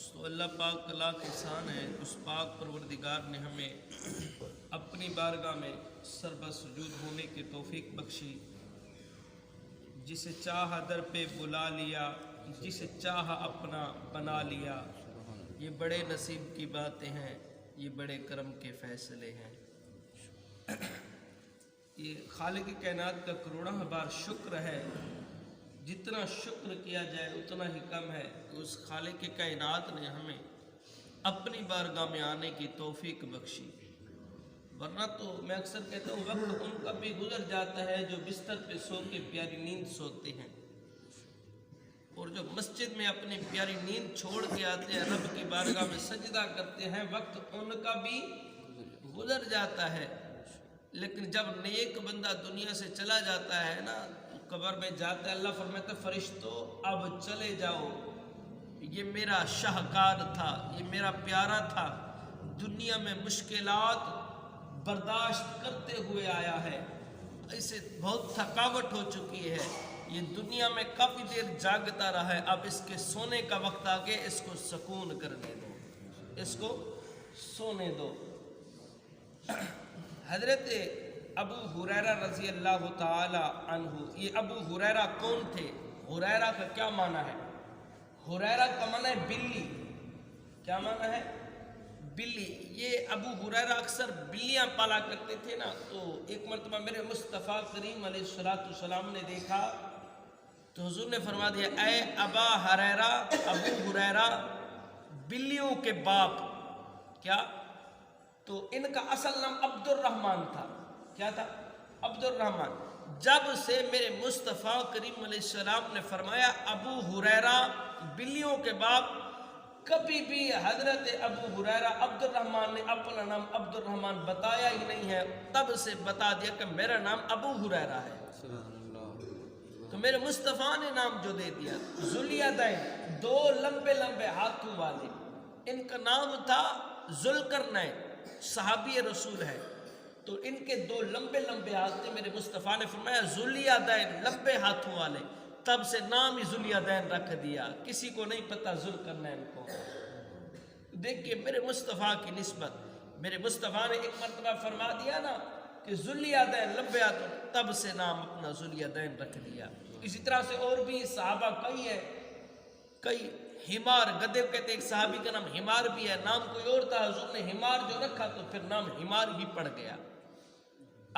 تو اللہ پاک کا لاکھ احسان ہے، اس پاک پروردگار نے ہمیں اپنی بارگاہ میں سربہ سجود ہونے کی توفیق بخشی، جسے چاہا در پہ بلا لیا، جسے چاہا اپنا بنا لیا۔ یہ بڑے نصیب کی باتیں ہیں، یہ بڑے کرم کے فیصلے ہیں۔ یہ خالق کائنات کا کروڑہ بار شکر ہے، جتنا شکر کیا جائے اتنا ہی کم ہے کہ اس خالق کائنات نے ہمیں اپنی بارگاہ میں آنے کی توفیق بخشی۔ ورنہ تو میں اکثر کہتا ہوں وقت ان کا بھی گزر جاتا ہے جو بستر پہ سو کے پیاری نیند سوتے ہیں، اور جو مسجد میں اپنی پیاری نیند چھوڑ کے آتے ہیں، رب کی بارگاہ میں سجدہ کرتے ہیں، وقت ان کا بھی گزر جاتا ہے۔ لیکن جب نیک بندہ دنیا سے چلا جاتا ہے نا، قبر میں جاتا ہے، اللہ فرماتا ہے فرشتوں اب چلے جاؤ، یہ میرا شاہکار تھا، یہ میرا پیارا تھا، دنیا میں مشکلات برداشت کرتے ہوئے آیا ہے، اسے بہت تھکاوٹ ہو چکی ہے، یہ دنیا میں کافی دیر جاگتا رہا ہے، اب اس کے سونے کا وقت آ گیا، اس کو سکون کرنے دو، اس کو سونے دو۔ حضرت ابو ہریرہ رضی اللہ تعالی عنہ، یہ ابو ہریرہ کون تھے؟ ہریرہ کا کیا معنی ہے؟ ہریرہ کا معنی ہے بلی۔ کیا معنی ہے؟ بلی۔ یہ ابو ہریرہ اکثر بلیاں پالا کرتے تھے نا، تو ایک مرتبہ میرے مصطفیٰ کریم علیہ السلام نے دیکھا تو حضور نے فرما دیا اے ابا ہریرہ، ابو ہریرہ بلیوں کے باپ۔ کیا؟ تو ان کا اصل نام عبد الرحمن تھا۔ کیا تھا؟ عبد الرحمن۔ جب سے میرے مصطفیٰ کریم علیہ السلام نے فرمایا ابو ہریرہ بلیوں کے باپ، کبھی بھی حضرت ابو ہریرہ عبد الرحمن نے اپنا نام عبد الرحمن بتایا ہی نہیں ہے، تب سے بتا دیا کہ میرا نام ابو ہریرہ ہے۔ تو میرے مصطفیٰ نے نام جو دے دیا، ذوالیدین، دو لمبے لمبے ہاتھوں والے، ان کا نام تھا ذوالقرنین، صحابی رسول ہے، تو ان کے دو لمبے لمبے ہاتھ تھے، میرے مصطفیٰ نے فرمایا ذوالیدین، لمبے ہاتھوں والے، تب سے نام ہی ذوالیدین رکھ دیا، کسی کو نہیں پتا ذوالقرنین کو۔ دیکھیے میرے مصطفیٰ کی نسبت، میرے مصطفیٰ نے ایک مرتبہ فرما دیا نا کہ ذوالیدین، لمبے ہاتھوں، تب سے نام اپنا ذوالیدین رکھ دیا۔ اسی طرح سے اور بھی صحابہ کئی ہیں، کئی حمار، گدے کو کہتے ہیں، ایک صحابی کا نام حمار بھی ہے، نام کوئی اور تھا، حضور نے حمار جو رکھا تو پھر نام حمار ہی پڑ گیا۔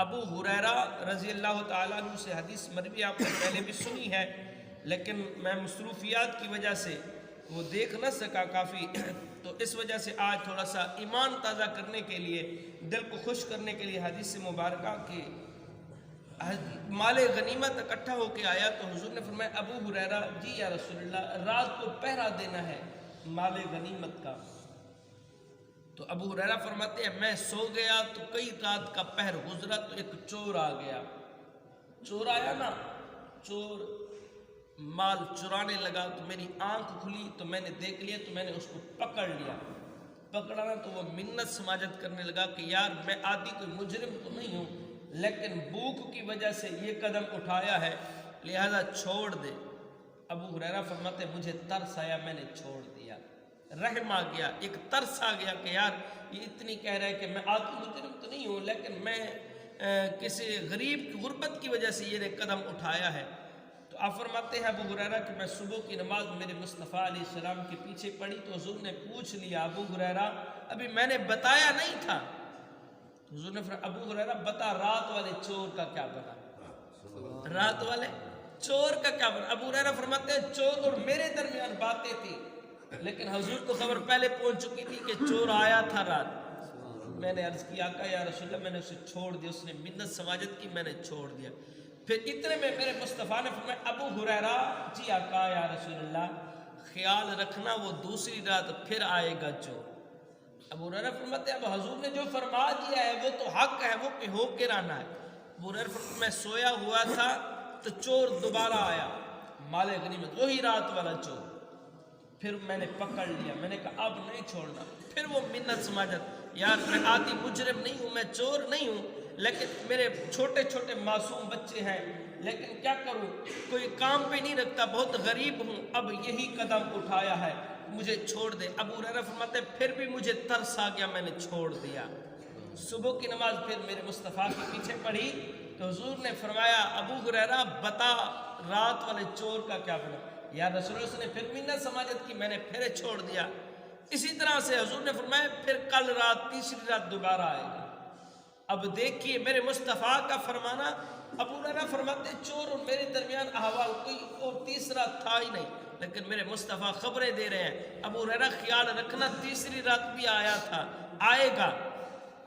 ابو ہریرہ رضی اللہ تعالیٰ عنہ سے حدیث مروی آپ نے پہلے بھی سنی ہے، لیکن میں مصروفیات کی وجہ سے وہ دیکھ نہ سکا کافی، تو اس وجہ سے آج تھوڑا سا ایمان تازہ کرنے کے لیے، دل کو خوش کرنے کے لیے حدیث مبارکہ کے مال غنیمت اکٹھا ہو کے آیا، تو حضور نے فرمایا ابو ہریرہ جی یا رسول اللہ رات کو پہرا دینا ہے مال غنیمت کا۔ تو ابو ہریرہ فرماتے ہیں میں سو گیا تو کئی رات کا پہر گزرا تو ایک چور آ گیا، چور آیا نا، چور مال چرانے لگا، تو میری آنکھ کھلی تو میں نے دیکھ لیا، تو میں نے اس کو پکڑ لیا، پکڑا نا تو وہ منت سماجت کرنے لگا کہ یار میں آدھی کوئی مجرم تو نہیں ہوں، لیکن بھوک کی وجہ سے یہ قدم اٹھایا ہے، لہذا چھوڑ دے۔ ابو ہریرہ فرماتے مجھے ترس آیا، میں نے چھوڑ دیا، رحم آ گیا، ایک ترس آ گیا کہ یار یہ اتنی کہہ رہا ہے کہ میں آدھی مجرم تو نہیں ہوں، لیکن میں کسی غریب کی غربت کی وجہ سے یہ قدم اٹھایا ہے۔ تو آپ فرماتے ہیں ابو ہریرہ کہ میں صبح کی نماز میرے مصطفیٰ علیہ السلام کے پیچھے پڑھی تو حضور نے پوچھ لیا ابو ہریرہ ابھی میں نے بتایا نہیں تھا، حضور نے فرمایا ابو ہریرہ بتا رات والے چور کا کیا بنا، رات والے چور کا کیا بنا۔ ابو ہریرہ فرماتے ہیں چور اور میرے درمیان باتیں تھی، لیکن حضور کو خبر پہلے پہنچ چکی تھی کہ چور آیا تھا رات۔ میں نے عرض کیا آقا یا رسول اللہ میں نے اسے چھوڑ دیا، اس نے منت سماجت کی، میں نے چھوڑ دیا۔ پھر اتنے میں میرے مصطفیٰ نے فرمایا ابو ہریرہ جی آقا یا رسول اللہ خیال رکھنا وہ دوسری رات پھر آئے گا چور۔ ابو ہریرہ فرماتے ہیں اب حضور نے جو فرما دیا ہے وہ تو حق ہے، وہ کہ ہو کے رہنا ہے۔ ابو ہریرہ فرماتے میں سویا ہوا تھا تو چور دوبارہ آیا، مال غنیمت وہی رات والا چور، پھر میں نے پکڑ لیا، میں نے کہا اب نہیں چھوڑنا۔ پھر وہ منت سماجت، یار میں آدھی مجرم نہیں ہوں، میں چور نہیں ہوں، لیکن میرے چھوٹے چھوٹے معصوم بچے ہیں، لیکن کیا کروں، کوئی کام پہ نہیں رکھتا، بہت غریب ہوں، اب یہی قدم اٹھایا ہے، مجھے چھوڑ دے۔ ابو ہریرہ فرماتے ہیں پھر بھی مجھے ترس آ گیا، میں نے چھوڑ دیا۔ صبح کی نماز پھر میرے مصطفیٰ کے پیچھے پڑھی تو حضور نے فرمایا ابو ہریرہ بتا رات والے چور کا کیا بنا؟ یا رسول اللہ، اس نے پھر بھی نہ سماجت کی، میں نے پھر چھوڑ دیا۔ اسی طرح سے حضور نے فرمایا پھر کل رات تیسری رات دوبارہ آئے گا۔ اب دیکھیے میرے مصطفیٰ کا فرمانا، ابو ہریرہ فرماتے چور اور میرے درمیان احوال کوئی اور تیسرا تھا ہی نہیں، لیکن میرے مصطفیٰ خبریں دے رہے ہیں ابو ہریرہ خیال رکھنا تیسری رات بھی آیا تھا، آئے گا۔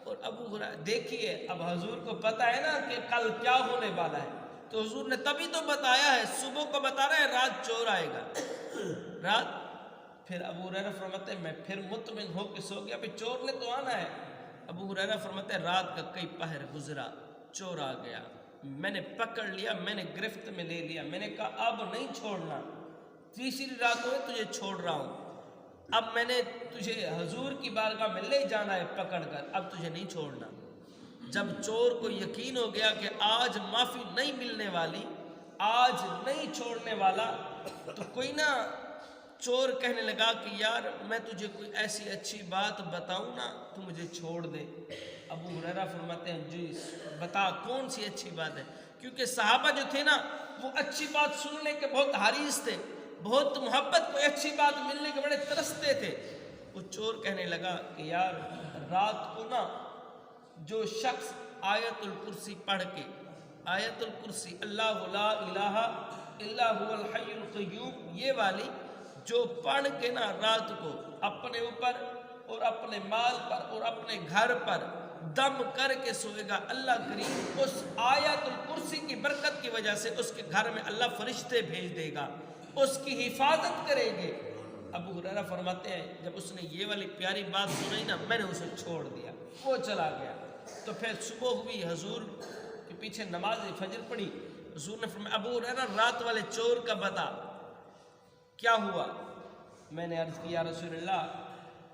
اور ابو ہریرہ دیکھیے اب حضور کو پتہ ہے نا کہ کل کیا ہونے والا ہے، تو حضور نے تبھی تو بتایا ہے، صبح کو بتا رہے ہیں رات چور آئے گا رات۔ پھر ابو ہریرہ فرماتے ہیں میں پھر مطمئن ہو کے سو گیا، پھر چور نے تو آنا ہے۔ ابو ہریرہ فرماتے ہیں رات کا کئی پہر گزرا، چور آ گیا، میں نے پکڑ لیا، میں نے گرفت میں لے لیا، میں نے کہا اب نہیں چھوڑنا، تیسری رات میں تجھے چھوڑ رہا ہوں، اب میں نے تجھے حضور کی بارگاہ میں لے جانا ہے پکڑ کر، اب تجھے نہیں چھوڑنا۔ جب چور کو یقین ہو گیا کہ آج معافی نہیں ملنے والی، آج نہیں چھوڑنے والا، تو کوئی نہ چور کہنے لگا کہ یار میں تجھے کوئی ایسی اچھی بات بتاؤں نا تو مجھے چھوڑ دے۔ ابو ہریرہ فرماتے ہیں جی بتا کون سی اچھی بات ہے، کیونکہ صحابہ جو تھے نا وہ اچھی بات سننے کے بہت حریص تھے، بہت محبت، کوئی اچھی بات ملنے کے بڑے ترستے تھے۔ وہ چور کہنے لگا کہ یار رات کو نا جو شخص آیت الکرسی پڑھ کے، آیت الکرسی اللہ لا الہ الا هو الحی القیوم، یہ والی جو پڑھ کے نا رات کو اپنے اوپر اور اپنے مال پر اور اپنے گھر پر دم کر کے سوئے گا، اللہ کریم اس آیت الکرسی کی برکت کی وجہ سے اس کے گھر میں اللہ فرشتے بھیج دے گا، اس کی حفاظت کریں گے۔ ابو ہریرہ فرماتے ہیں جب اس نے یہ والی پیاری بات سنی نا میں نے اسے چھوڑ دیا، وہ چلا گیا۔ تو پھر صبح ہوئی، حضور کے پیچھے نماز فجر پڑھی، حضور نے فرمایا ابو ہریرہ رات والے چور کا بتا کیا ہوا؟ میں نے عرض کیا رسول اللہ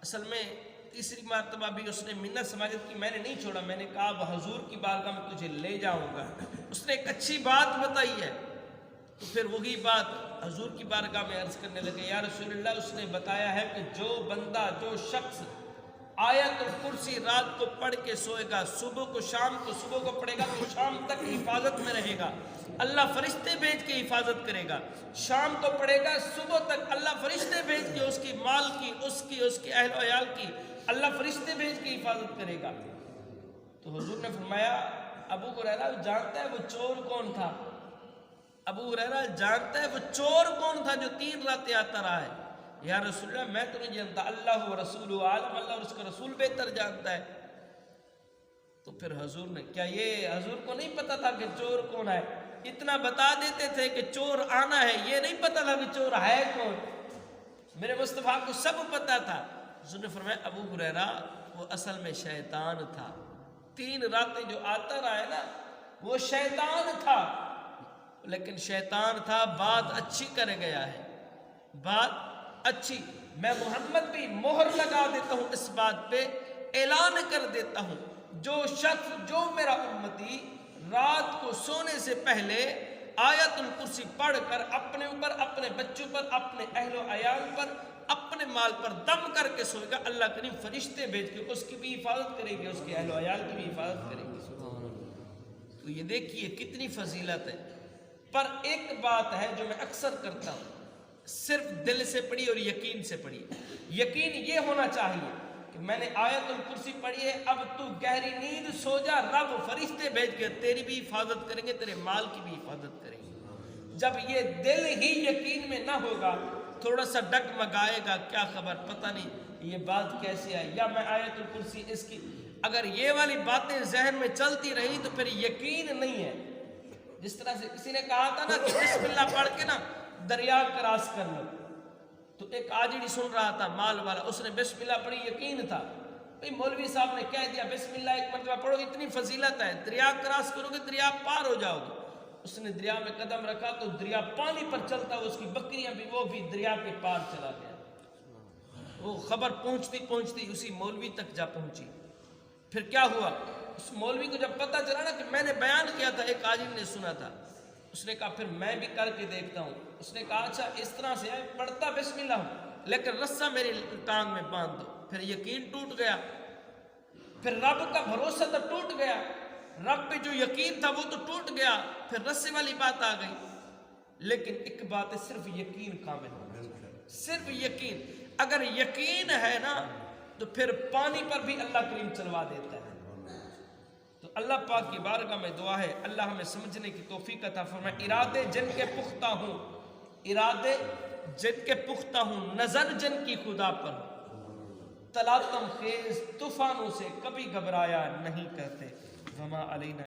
اصل میں تیسری مرتبہ بھی اس نے منت سماجت کی، میں نے نہیں چھوڑا، میں نے کہا اب حضور کی بارگاہ میں تجھے لے جاؤں گا، اس نے ایک اچھی بات بتائی ہے۔ تو پھر وہی بات حضور کی بارگاہ میں عرض کرنے لگے یا رسول اللہ اس نے بتایا ہے کہ جو بندہ جو شخص آیت الکرسی رات کو پڑھ کے سوئے گا، صبح کو شام کو، صبح کو پڑھے گا تو شام تک حفاظت میں رہے گا، اللہ فرشتے بھیج کے حفاظت کرے گا، شام کو پڑھے گا صبح تک اللہ فرشتے بھیج کے اس کی مال کی، اس کے اہل و عیال کی اللہ فرشتے بھیج کے حفاظت کرے گا۔ تو حضور نے فرمایا ابو ہریرہ جانتا ہے وہ چور کون تھا؟ ابو ہریرہ جانتا ہے وہ چور کون تھا جو 3 راتیں آتا رہا ہے؟ یا رسول اللہ میں تو نہیں جانتا، اللہ و رسول عالم، اللہ اور اس کا رسول بہتر جانتا ہے۔ تو پھر حضور نے کیا یہ حضور کو نہیں پتا تھا کہ چور کون ہے؟ اتنا بتا دیتے تھے کہ چور آنا ہے، یہ نہیں پتا تھا کہ چور ہے کون؟ میرے مصطفیٰ کو سب پتا تھا۔ حضور نے فرمایا ابو ہریرہ وہ اصل میں شیطان تھا، 3 راتیں جو آتا رہا ہے نا وہ شیطان تھا، لیکن شیطان تھا بات اچھی کر گیا ہے، بات اچھی۔ میں محمد بھی مہر لگا دیتا ہوں اس بات پہ، اعلان کر دیتا ہوں جو شخص جو میرا امتی رات کو سونے سے پہلے آیت الکرسی پڑھ کر اپنے اوپر، اپنے بچوں پر، اپنے اہل و عیال پر، اپنے مال پر دم کر کے سوئے گا، اللہ کریم فرشتے بھیج کے اس کی بھی حفاظت کرے گی، اس کے اہل و عیال کی بھی حفاظت کرے گی۔ تو یہ دیکھیے کتنی فضیلت ہے۔ پر ایک بات ہے جو میں اکثر کرتا ہوں، صرف دل سے پڑھی اور یقین سے پڑھی۔ یقین یہ ہونا چاہیے کہ میں نے آیت الکرسی پڑھی ہے، اب تو گہری نیند سو جا، رب فرشتے بھیج کے تیری بھی حفاظت کریں گے، تیرے مال کی بھی حفاظت کریں گے۔ جب یہ دل ہی یقین میں نہ ہوگا، تھوڑا سا ڈگمگائے گا، کیا خبر پتہ نہیں یہ بات کیسے آئی، یا میں آیت الکرسی اس کی، اگر یہ والی باتیں ذہن میں چلتی رہی تو پھر یقین نہیں ہے۔ جس طرح سے کسی نے کہا تھا نا کہ بسم اللہ پڑھ کے نا دریا کراس کر لو، تو ایک آجڑی سن رہا تھا مال والا، اس نے بسم اللہ پڑھی، یقین تھا، بھئی مولوی صاحب نے کہہ دیا بسم اللہ ایک مرتبہ پڑھو، اتنی فضیلت ہے، دریا کراس کرو گے دریا پار ہو جاؤ گے۔ اس نے دریا میں قدم رکھا تو دریا پانی پر چلتا، اس کی بکریاں بھی وہ بھی دریا کے پار چلا گیا۔ وہ خبر پہنچتی پہنچتی اسی مولوی تک جا پہنچی۔ پھر کیا ہوا؟ اس مولوی کو جب پتہ چلا نا کہ میں نے بیان کیا تھا، ایک عالم نے سنا تھا، اس نے کہا پھر میں بھی کر کے دیکھتا ہوں۔ اس نے کہا اچھا اس طرح سے ہے، پڑھتا بسم اللہ ہوں، لیکن رسا میری ٹانگ میں باندھ دو. پھر یقین ٹوٹ گیا. پھر رب کا بھروسہ تو ٹوٹ گیا, رب پہ جو یقین تھا وہ تو ٹوٹ گیا, پھر رسے والی بات آ گئی. لیکن ایک بات ہے, صرف یقین کامل ہونا چاہیے, صرف یقین. اگر یقین ہے نا تو پھر پانی پر بھی اللہ کریم چلوا دیتا ہے. تو اللہ پاک کی بارگاہ میں دعا ہے اللہ ہمیں سمجھنے کی توفیق عطا فرمائے. ارادے جن کے پختہ ہوں, ارادے جن کے پختہ ہوں, نظر جن کی خدا پر, تلاطم خیز طوفانوں سے کبھی گھبرایا نہیں کرتے. وما علینا